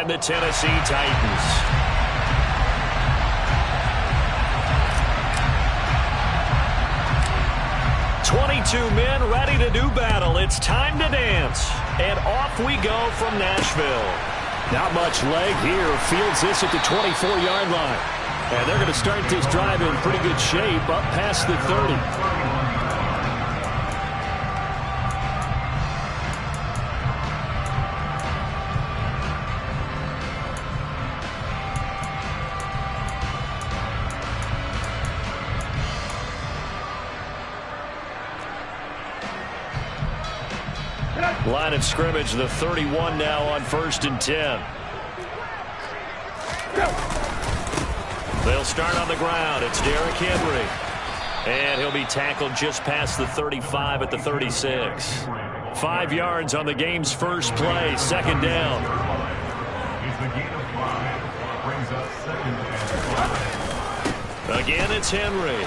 and the Tennessee Titans. "22 men ready to do battle. It's time to dance." And off we go from Nashville. Not much leg here. Fields this at the 24-yard line. And they're going to start this drive in pretty good shape up past the 30. Line of scrimmage, the 31 now on 1st and 10. They'll start on the ground. It's Derrick Henry. And he'll be tackled just past the 35 at the 36. 5 yards on the game's first play. 2nd down. Again, it's Henry.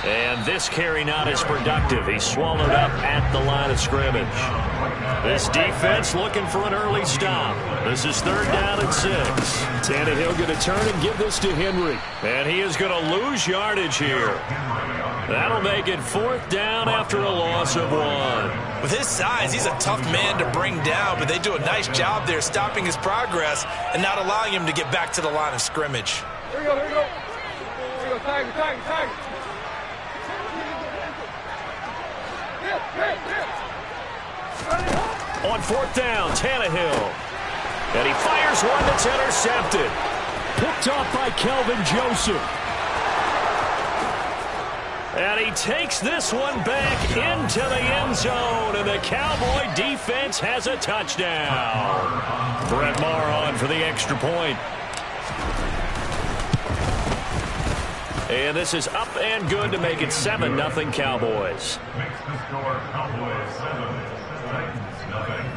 And this carry not as productive. He's swallowed up at the line of scrimmage. This defense looking for an early stop. This is 3rd down and 6. Tannehill going to turn and give this to Henry. And he is going to lose yardage here. That'll make it 4th down after a loss of 1. With his size, he's a tough man to bring down, but they do a nice job there stopping his progress and not allowing him to get back to the line of scrimmage. Here we go, here we go. Here we go, tag. On 4th down, Tannehill. And he fires one that's intercepted. Picked off by Kelvin Joseph. And he takes this one back into the end zone. And the Cowboy defense has a touchdown. Brett Maher on for the extra point. And this is up and good to make it 7-0 Cowboys. Makes the score Cowboys 7, Titans 0.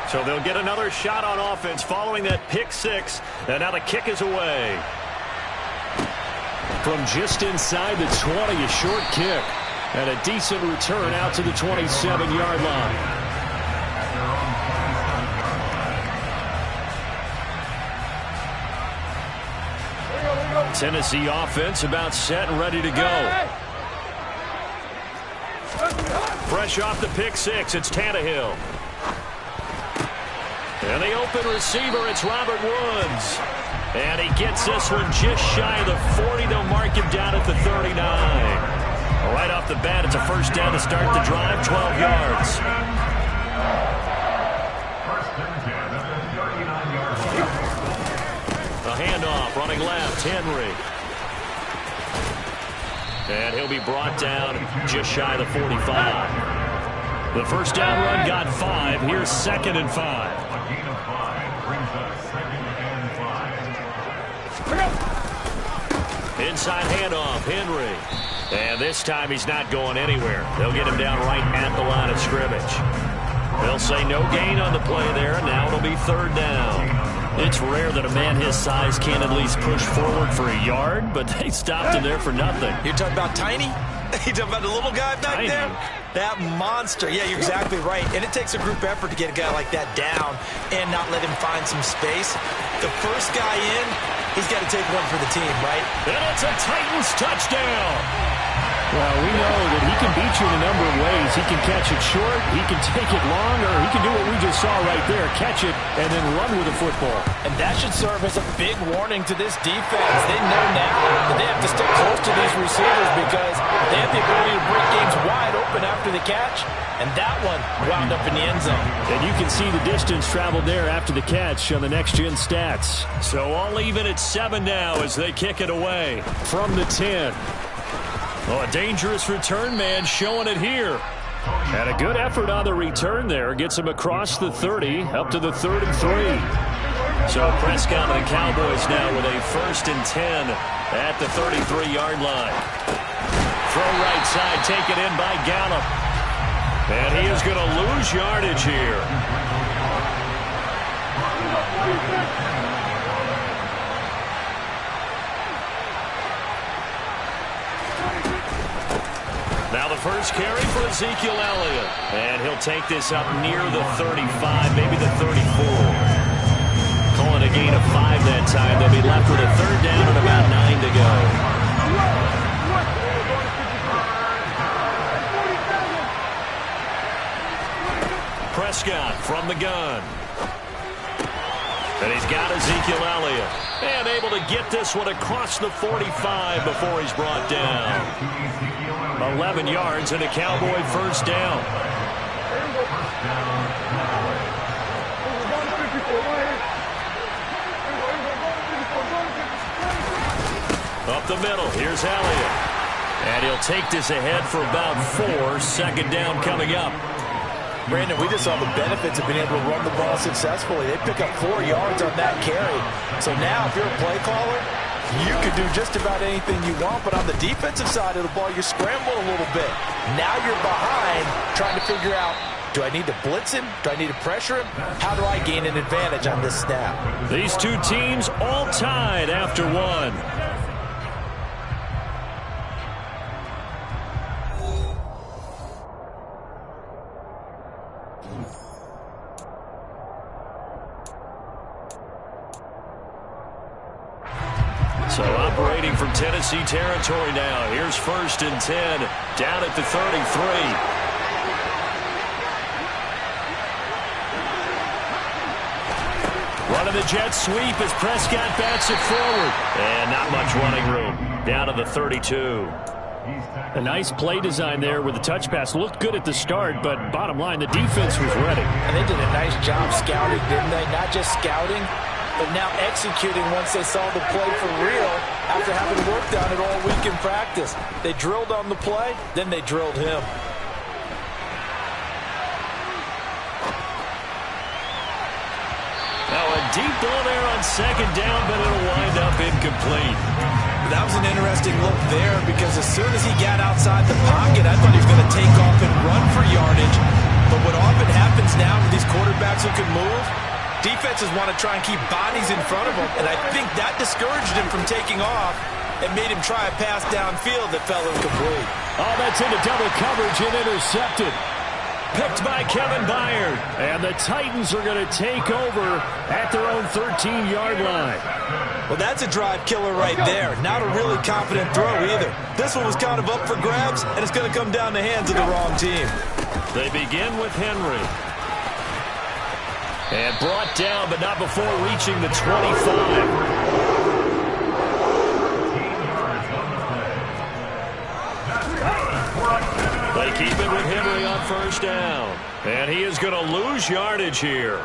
So they'll get another shot on offense following that pick 6. And now the kick is away. From just inside the 20, a short kick. And a decent return out to the 27-yard line. Tennessee offense about set and ready to go. Fresh off the pick 6, it's Tannehill. And the open receiver, it's Robert Woods. And he gets this one just shy of the 40. They'll mark him down at the 39. Right off the bat, it's a 1st down to start the drive, 12 yards. A handoff, running left, Henry. And he'll be brought down just shy of the 45. The 1st down run got 5. Here's 2nd and 5. Inside handoff, Henry. And this time he's not going anywhere. They'll get him down right at the line of scrimmage. They'll say no gain on the play there. Now it'll be 3rd down. It's rare that a man his size can't at least push forward for a yard, but they stopped him there for nothing. You're talking about Tiny? You talking about the little guy back Tiny. there? That monster. Yeah, you're exactly right. And it takes a group effort to get a guy like that down and not let him find some space. The first guy in, he's got to take one for the team, right? And it's a Titans touchdown. Well, we know that he can beat you in a number of ways. He can catch it short, he can take it long, or he can do what we just saw right there, catch it and then run with the football. And that should serve as a big warning to this defense. They know now that they have to stick close to these receivers because they have the ability to break games wide open after the catch, and that one wound up in the end zone. And you can see the distance traveled there after the catch on the next-gen stats. So all even at 7 now as they kick it away from the 10. Oh, a dangerous return man showing it here. And a good effort on the return there. Gets him across the 30, up to the 33. So Prescott and the Cowboys now with a 1st and 10 at the 33-yard line. Throw right side, taken in by Gallup. And he is going to lose yardage here. Now the first carry for Ezekiel Elliott. And he'll take this up near the 35, maybe the 34. Calling a gain of 5 that time. They'll be left with a third down and about 9 to go. Prescott from the gun. And he's got Ezekiel Elliott. And able to get this one across the 45 before he's brought down. 11 yards and a Cowboy first down. Up the middle, here's Elliott. And he'll take this ahead for about 4. Second down coming up. Brandon, we just saw the benefits of being able to run the ball successfully. They pick up 4 yards on that carry. So now, if you're a play caller, you can do just about anything you want. But on the defensive side of the ball, you're scrambling a little bit. Now you're behind, trying to figure out, do I need to blitz him? Do I need to pressure him? How do I gain an advantage on this snap? These two teams all tied after one. So operating from Tennessee territory now. Here's 1st and 10 down at the 33. Running the jet sweep as Prescott bats it forward. And not much running room. Down to the 32. A nice play design there with the touch pass. Looked good at the start, but bottom line, the defense was ready. And they did a nice job scouting, didn't they? Not just scouting, but now executing once they saw the play for real after having worked on it all week in practice. They drilled on the play, then they drilled him. Now a deep ball there on second down, but it'll wind up incomplete. That was an interesting look there because as soon as he got outside the pocket, I thought he was going to take off and run for yardage. But what often happens now with these quarterbacks who can move, defenses want to try and keep bodies in front of them, and I think that discouraged him from taking off and made him try a pass downfield that fell incomplete. Oh, that's into double coverage and intercepted. Picked by Kevin Byard. And the Titans are going to take over at their own 13-yard line. Well, that's a drive killer right there. Not a really confident throw either. This one was kind of up for grabs, and it's going to come down the hands of the wrong team. They begin with Henry. And brought down, but not before reaching the 25. They keep it with Henry on first down. And he is going to lose yardage here.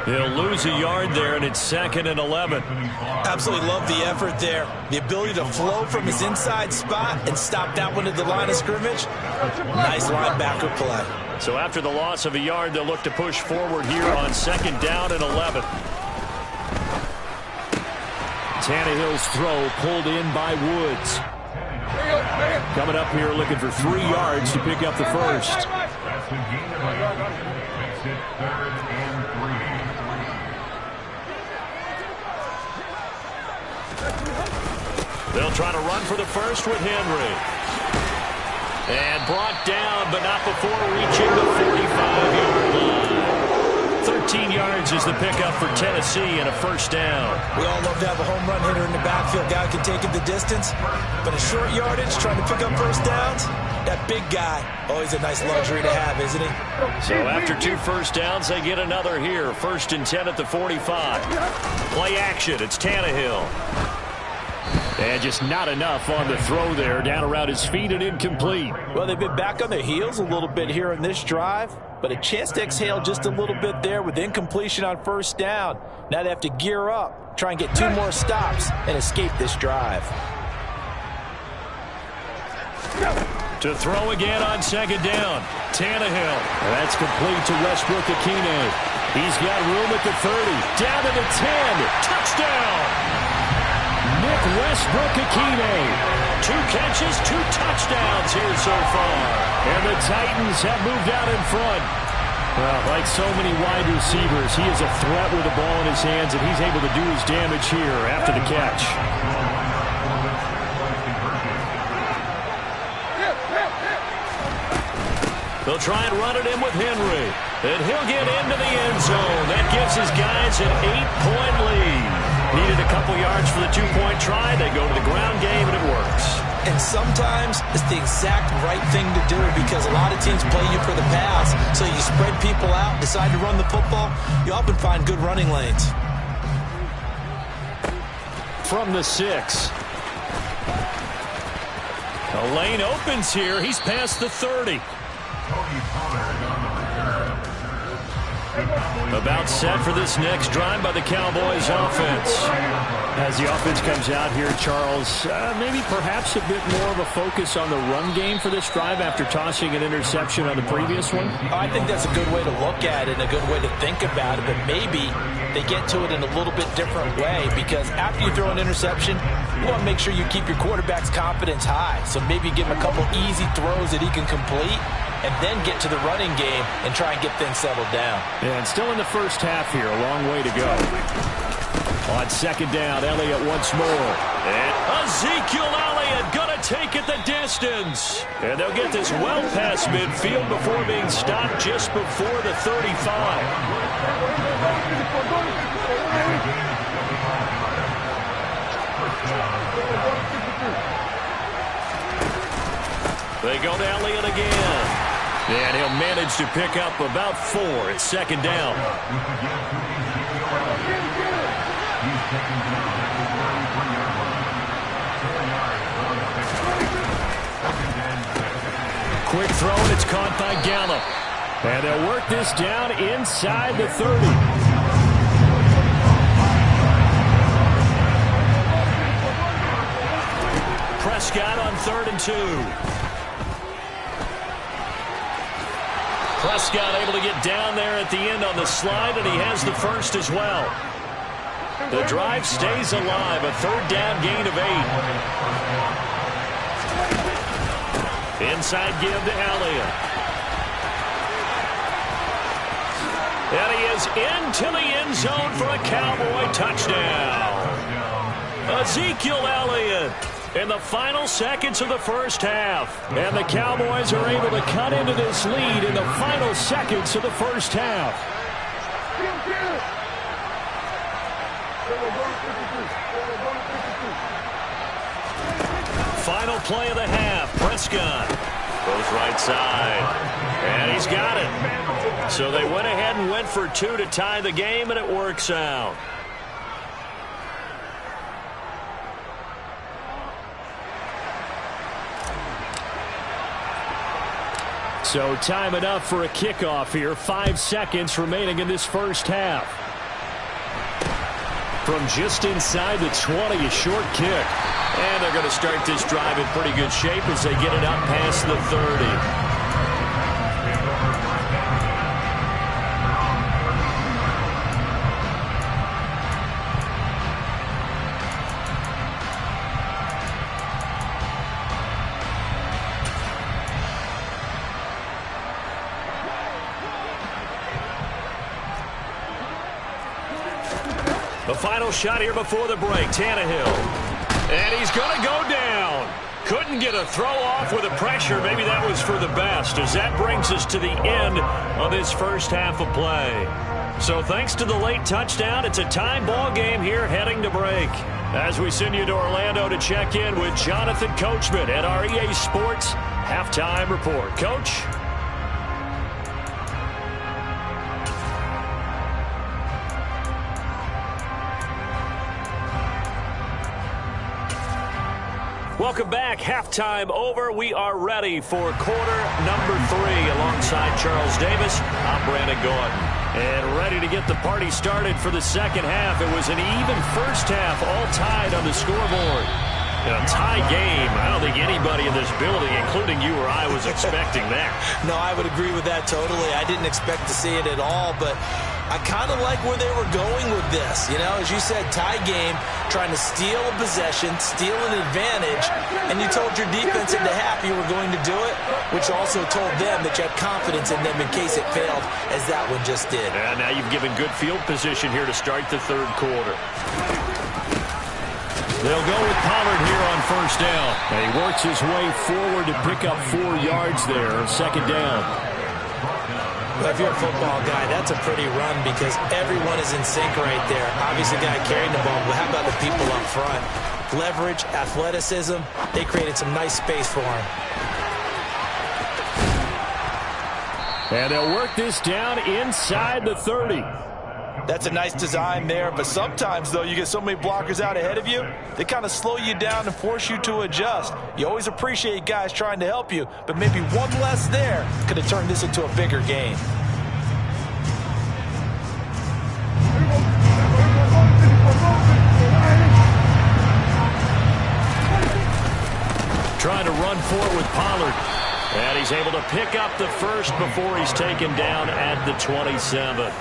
He'll lose a yard there, and it's 2nd and 11. Absolutely love the effort there. The ability to flow from his inside spot and stop that one at the line of scrimmage. Nice linebacker play. So after the loss of a yard, they'll look to push forward here on 2nd down and 11. Tannehill's throw pulled in by Woods. Coming up here looking for 3 yards to pick up the first. They'll try to run for the first with Henry. And brought down, but not before reaching the 45-yard line. 13 yards is the pickup for Tennessee and a first down. We all love to have a home run hitter in the backfield. Guy can take it the distance. But a short yardage, trying to pick up first downs, that big guy, always a nice luxury to have, isn't he? So after 2 first downs, they get another here. 1st and 10 at the 45. Play action. It's Tannehill. And just not enough on the throw there. Down around his feet and incomplete. Well, they've been back on their heels a little bit here in this drive, but a chance to exhale just a little bit there with incompletion on first down. Now they have to gear up, try and get 2 more stops, and escape this drive. To throw again on 2nd down. Tannehill. That's complete to Westbrook-Ikhine. He's got room at the 30. Down to the 10. Touchdown. Nick Westbrook-Ikhine. 2 catches, 2 touchdowns here so far. And the Titans have moved out in front. Well, like so many wide receivers, he is a threat with the ball in his hands, and he's able to do his damage here after the catch. They'll try and run it in with Henry. And he'll get into the end zone. That gives his guys an 8-point lead. Needed a couple yards for the 2-point try. They go to the ground game, and it works. And sometimes it's the exact right thing to do because a lot of teams play you for the pass. So you spread people out, decide to run the football. You often find good running lanes. From the 6. The lane opens here. He's past the 30. About set for this next drive by the Cowboys offense. As the offense comes out here, Charles, maybe perhaps a bit more of a focus on the run game for this drive after tossing an interception on the previous one? I think that's a good way to look at it and a good way to think about it, but maybe they get to it in a little bit different way because after you throw an interception, you want to make sure you keep your quarterback's confidence high. So maybe give him a couple easy throws that he can complete and then get to the running game and try and get things settled down. And still in the first half here, a long way to go. On second down, Elliott once more. And Ezekiel Elliott going to take it the distance. And they'll get this well past midfield before being stopped just before the 35. They go to Elliott again. And he'll manage to pick up about 4 at second down. Quick throw, and it's caught by Gallup. And they'll work this down inside the 30. Prescott on 3rd and 2. Prescott able to get down there at the end on the slide, and he has the first as well. The drive stays alive, a 3rd down gain of 8. Inside give to Elliott. And he is into the end zone for a Cowboy touchdown. Ezekiel Elliott in the final seconds of the first half. And the Cowboys are able to cut into this lead in the final seconds of the first half. Final play of the half. Prescott goes right side. And he's got it. So they went ahead and went for 2 to tie the game, and it works out. So time enough for a kickoff here. 5 seconds remaining in this first half. From just inside the 20, a short kick. And they're going to start this drive in pretty good shape as they get it up past the 30. The final shot here before the break, Tannehill. And he's going to go down. Couldn't get a throw off with the pressure. Maybe that was for the best, as that brings us to the end of this first half of play. So thanks to the late touchdown, it's a tie ball game here heading to break. As we send you to Orlando to check in with Jonathan Coachman at our EA Sports Halftime Report. Coach? Welcome back. Halftime over. We are ready for quarter number 3 alongside Charles Davis. I'm Brandon Gordon. And ready to get the party started for the second half. It was an even first half, all tied on the scoreboard. A tie game. I don't think anybody in this building, including you or I, was expecting that. No, I would agree with that totally. I didn't expect to see it at all, but I kind of like where they were going with this. You know, as you said, tie game, trying to steal a possession, steal an advantage, and you told your defense at the half you were going to do it, which also told them that you had confidence in them in case it failed, as that one just did. And now you've given good field position here to start the third quarter. They'll go with Pollard here on first down. And he works his way forward to pick up 4 yards there, second down. Well, if you're a football guy, that's a pretty run because everyone is in sync right there. Obviously, the guy carrying the ball, but how about the people up front? Leverage, athleticism, they created some nice space for him. And they'll work this down inside the 30. That's a nice design there, but sometimes, though, you get so many blockers out ahead of you, they kind of slow you down and force you to adjust. You always appreciate guys trying to help you, but maybe one less there could have turned this into a bigger game. Trying to run forward with Pollard. And he's able to pick up the first before he's taken down at the 27.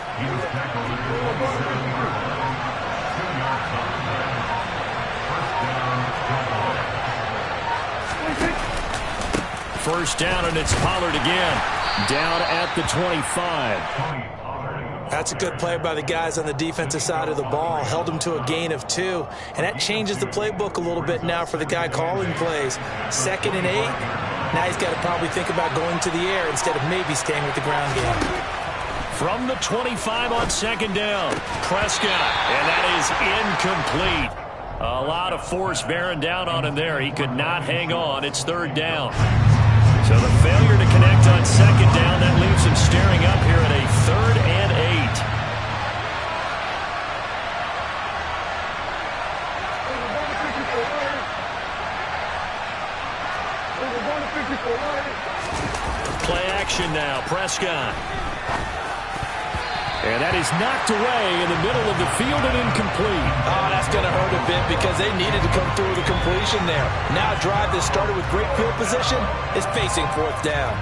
First down, and it's Pollard again. Down at the 25. That's a good play by the guys on the defensive side of the ball. Held them to a gain of 2. And that changes the playbook a little bit now for the guy calling plays. 2nd and 8. Now he's got to probably think about going to the air instead of maybe staying with the ground game. From the 25 on second down, Prescott, and that is incomplete. A lot of force bearing down on him there. He could not hang on. It's third down. So the failure to connect on second down, that leaves him staring up here at a 3rd and 8. Play action now, Prescott. And that is knocked away in the middle of the field and incomplete. Oh, that's going to hurt a bit because they needed to come through with a completion there. Now a drive that started with great field position is facing 4th down.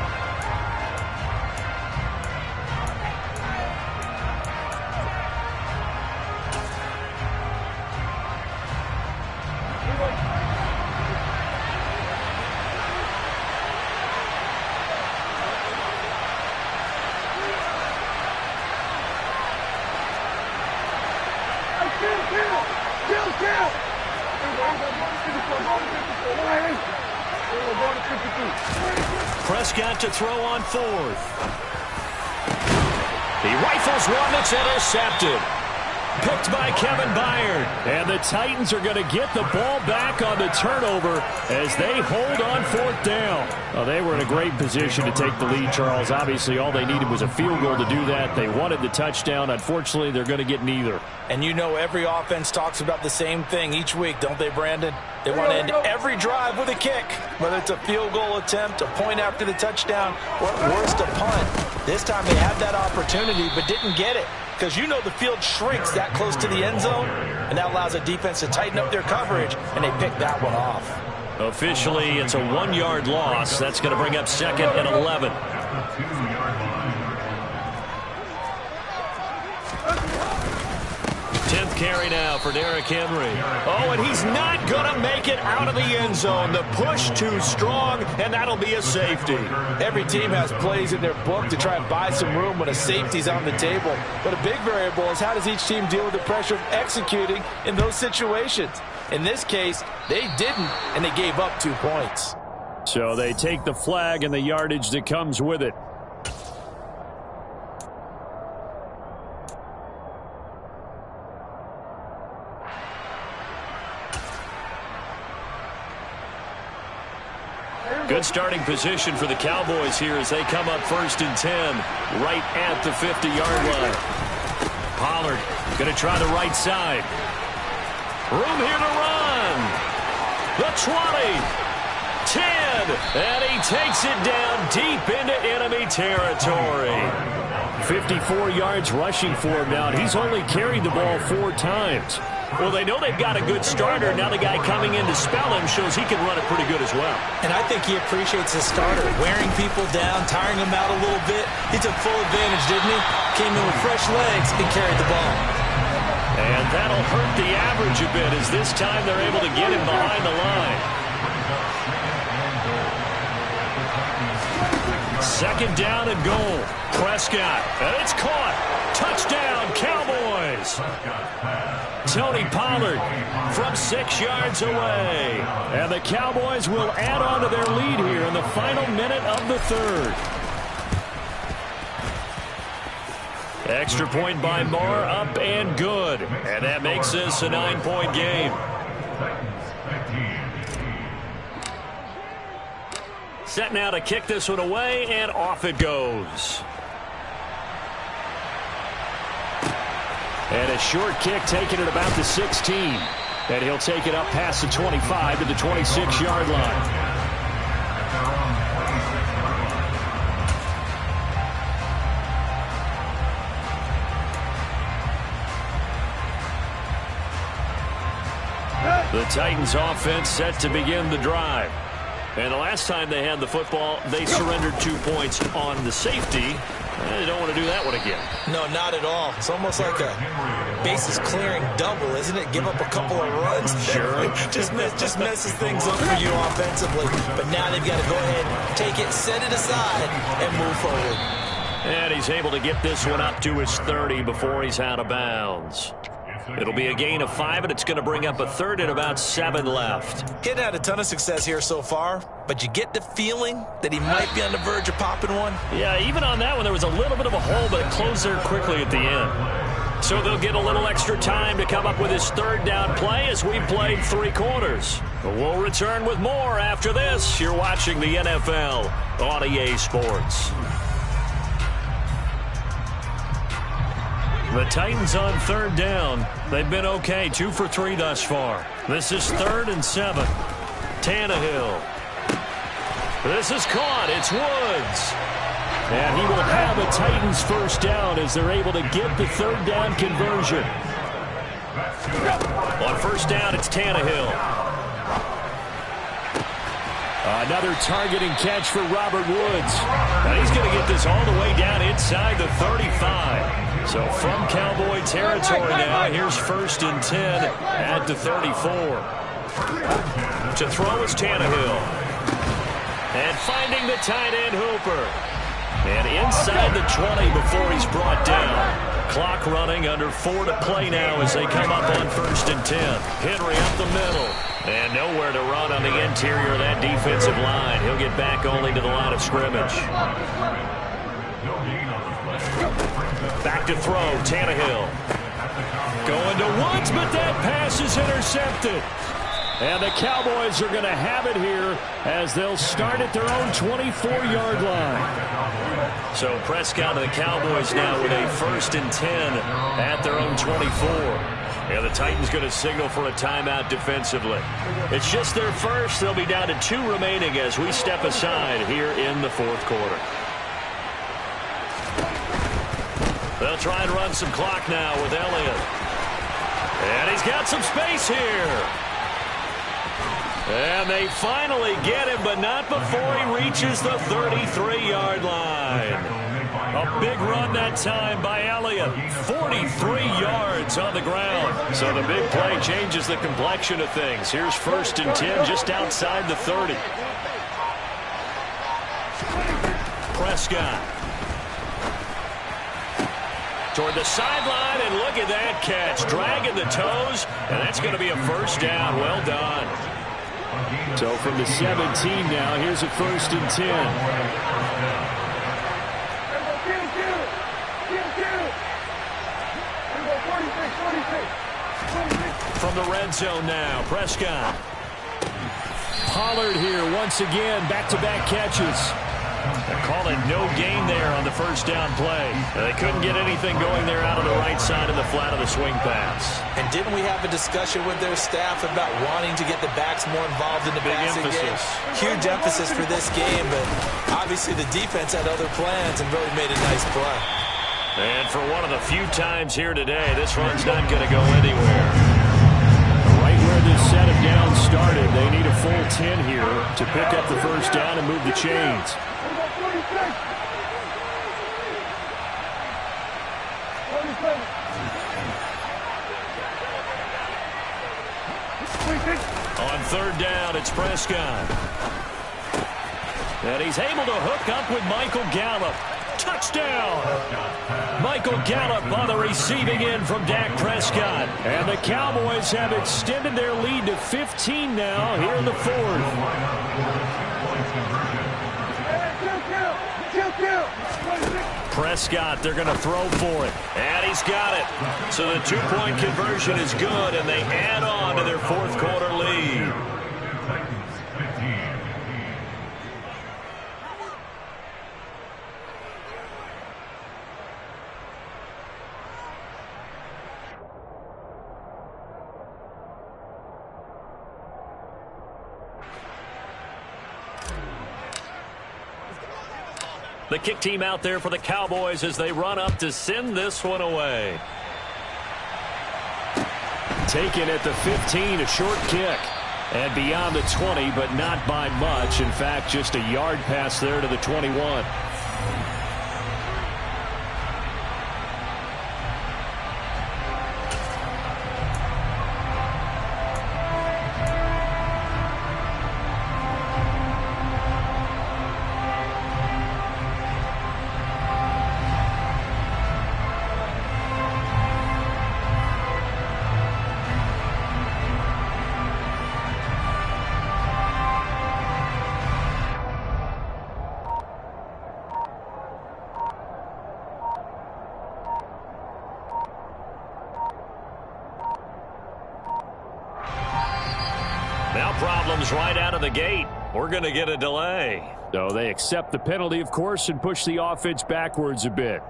Prescott to throw on 4th. He rifles one that's intercepted. Picked by Kevin Byard. And the Titans are going to get the ball back on the turnover as they hold on 4th down. Well, they were in a great position to take the lead, Charles. Obviously, all they needed was a field goal to do that. They wanted the touchdown. Unfortunately, they're going to get neither. And you know every offense talks about the same thing each week, don't they, Brandon? They want to end every drive with a kick, whether it's a field goal attempt, a point after the touchdown, or at worst, a punt. This time they had that opportunity but didn't get it because you know the field shrinks that close to the end zone, and that allows a defense to tighten up their coverage, and they picked that one off. Officially, it's a 1-yard loss. That's going to bring up 2nd and 11. 10th carry now for Derrick Henry. Oh, and he's not going to make it out of the end zone. The push too strong, and that'll be a safety. Every team has plays in their book to try and buy some room when a safety's on the table. But a big variable is how does each team deal with the pressure of executing in those situations. In this case, they didn't, and they gave up 2 points. So they take the flag and the yardage that comes with it. Good starting position for the Cowboys here as they come up 1st and 10, right at the 50-yard line. Pollard going to try the right side. Room here to run. The 20, 10, and he takes it down deep into enemy territory. 54 yards rushing for him now, and he's only carried the ball 4 times. Well, they know they've got a good starter. Now the guy coming in to spell him shows he can run it pretty good as well. And I think he appreciates his starter, wearing people down, tiring them out a little bit. He took full advantage, didn't he? Came in with fresh legs and carried the ball. And that'll hurt the average a bit as this time they're able to get him behind the line. Second down and goal. Prescott, and it's caught. Touchdown, Cowboys. Tony Pollard from 6 yards away. And the Cowboys will add on to their lead here in the final minute of the third. Extra point by Marr, up and good. And that makes this a 9-point game. Set now to kick this one away, and off it goes. And a short kick taken at about the 16. And he'll take it up past the 25 to the 26-yard line. The Titans offense set to begin the drive. And the last time they had the football, they surrendered 2 points on the safety. They don't want to do that one again. No, not at all. It's almost like a bases clearing double, isn't it? Give up a couple of runs. Sure. just messes things up for you offensively. But now they've got to go ahead, take it, set it aside, and move forward. And he's able to get this one up to his 30 before he's out of bounds. It'll be a gain of 5, and it's going to bring up a third and about 7 left. He hadn't had a ton of success here so far, but you get the feeling that he might be on the verge of popping one. Yeah, even on that one, there was a little bit of a hole, but it closed there quickly at the end. So they'll get a little extra time to come up with his third down play as we played 3 quarters. We'll return with more after this. You're watching the NFL on EA Sports. The Titans on third down. They've been okay, 2 for 3 thus far. This is 3rd and 7. Tannehill. This is caught. It's Woods. And he will have a Titans first down as they're able to get the third down conversion. On first down, it's Tannehill. Another targeting catch for Robert Woods. Now he's going to get this all the way down inside the 35. So from Cowboy territory now, here's 1st and 10 at the 34. To throw is Tannehill. And finding the tight end Hooper. And inside the 20 before he's brought down. Clock running, under 4 to play now as they come up on 1st and 10. Henry up the middle. And nowhere to run on the interior of that defensive line. He'll get back only to the line of scrimmage. Back to throw, Tannehill. Going to Woods, but that pass is intercepted. And the Cowboys are going to have it here as they'll start at their own 24-yard line. So Prescott and the Cowboys now with a 1st and 10 at their own 24. And the Titans going to signal for a timeout defensively. It's just their first. They'll be down to 2 remaining as we step aside here in the 4th quarter. They'll try and run some clock now with Elliott. And he's got some space here. And they finally get him, but not before he reaches the 33-yard line. A big run that time by Elliott. 43 yards on the ground. So the big play changes the complexion of things. Here's 1st and 10 just outside the 30. Prescott. Toward the sideline, and look at that catch. Dragging the toes, and that's going to be a first down. Well done. So from the 17 now, here's a 1st and 10. From the red zone now, Prescott. Pollard here once again, back-to-back catches. They're calling no gain there on the first down play. They couldn't get anything going there out of the right side of the flat of the swing pass. And didn't we have a discussion with their staff about wanting to get the backs more involved in the passing game? Huge emphasis for this game, but obviously the defense had other plans and really made a nice play. And for one of the few times here today, this run's not going to go anywhere. Right where this set of downs started, they need a full 10 here to pick up the first down and move the chains. On third down, it's Prescott. And he's able to hook up with Michael Gallup. Touchdown! Michael Gallup on the receiving end from Dak Prescott. And the Cowboys have extended their lead to 15 now here in the fourth. Prescott, they're going to throw for it. And he's got it. So the two-point conversion is good, and they add on to their fourth quarter lead. The kick team out there for the Cowboys as they run up to send this one away. Taken at the 15, a short kick. And beyond the 20, but not by much. In fact, just a yard pass there to the 21. Now problems right out of the gate. We're going to get a delay. So they accept the penalty, of course, and push the offense backwards a bit.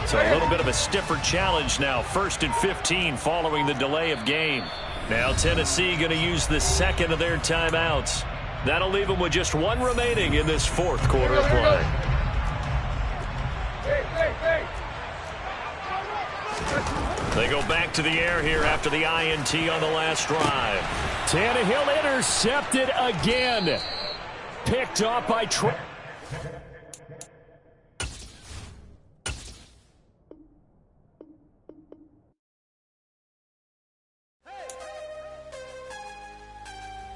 So a little bit of a stiffer challenge now. 1st and 15 following the delay of game. Now Tennessee going to use the second of their timeouts. That'll leave them with just one remaining in this fourth quarter of play. They go back to the air here after the INT on the last drive. Tannehill intercepted again. Picked off by Trey.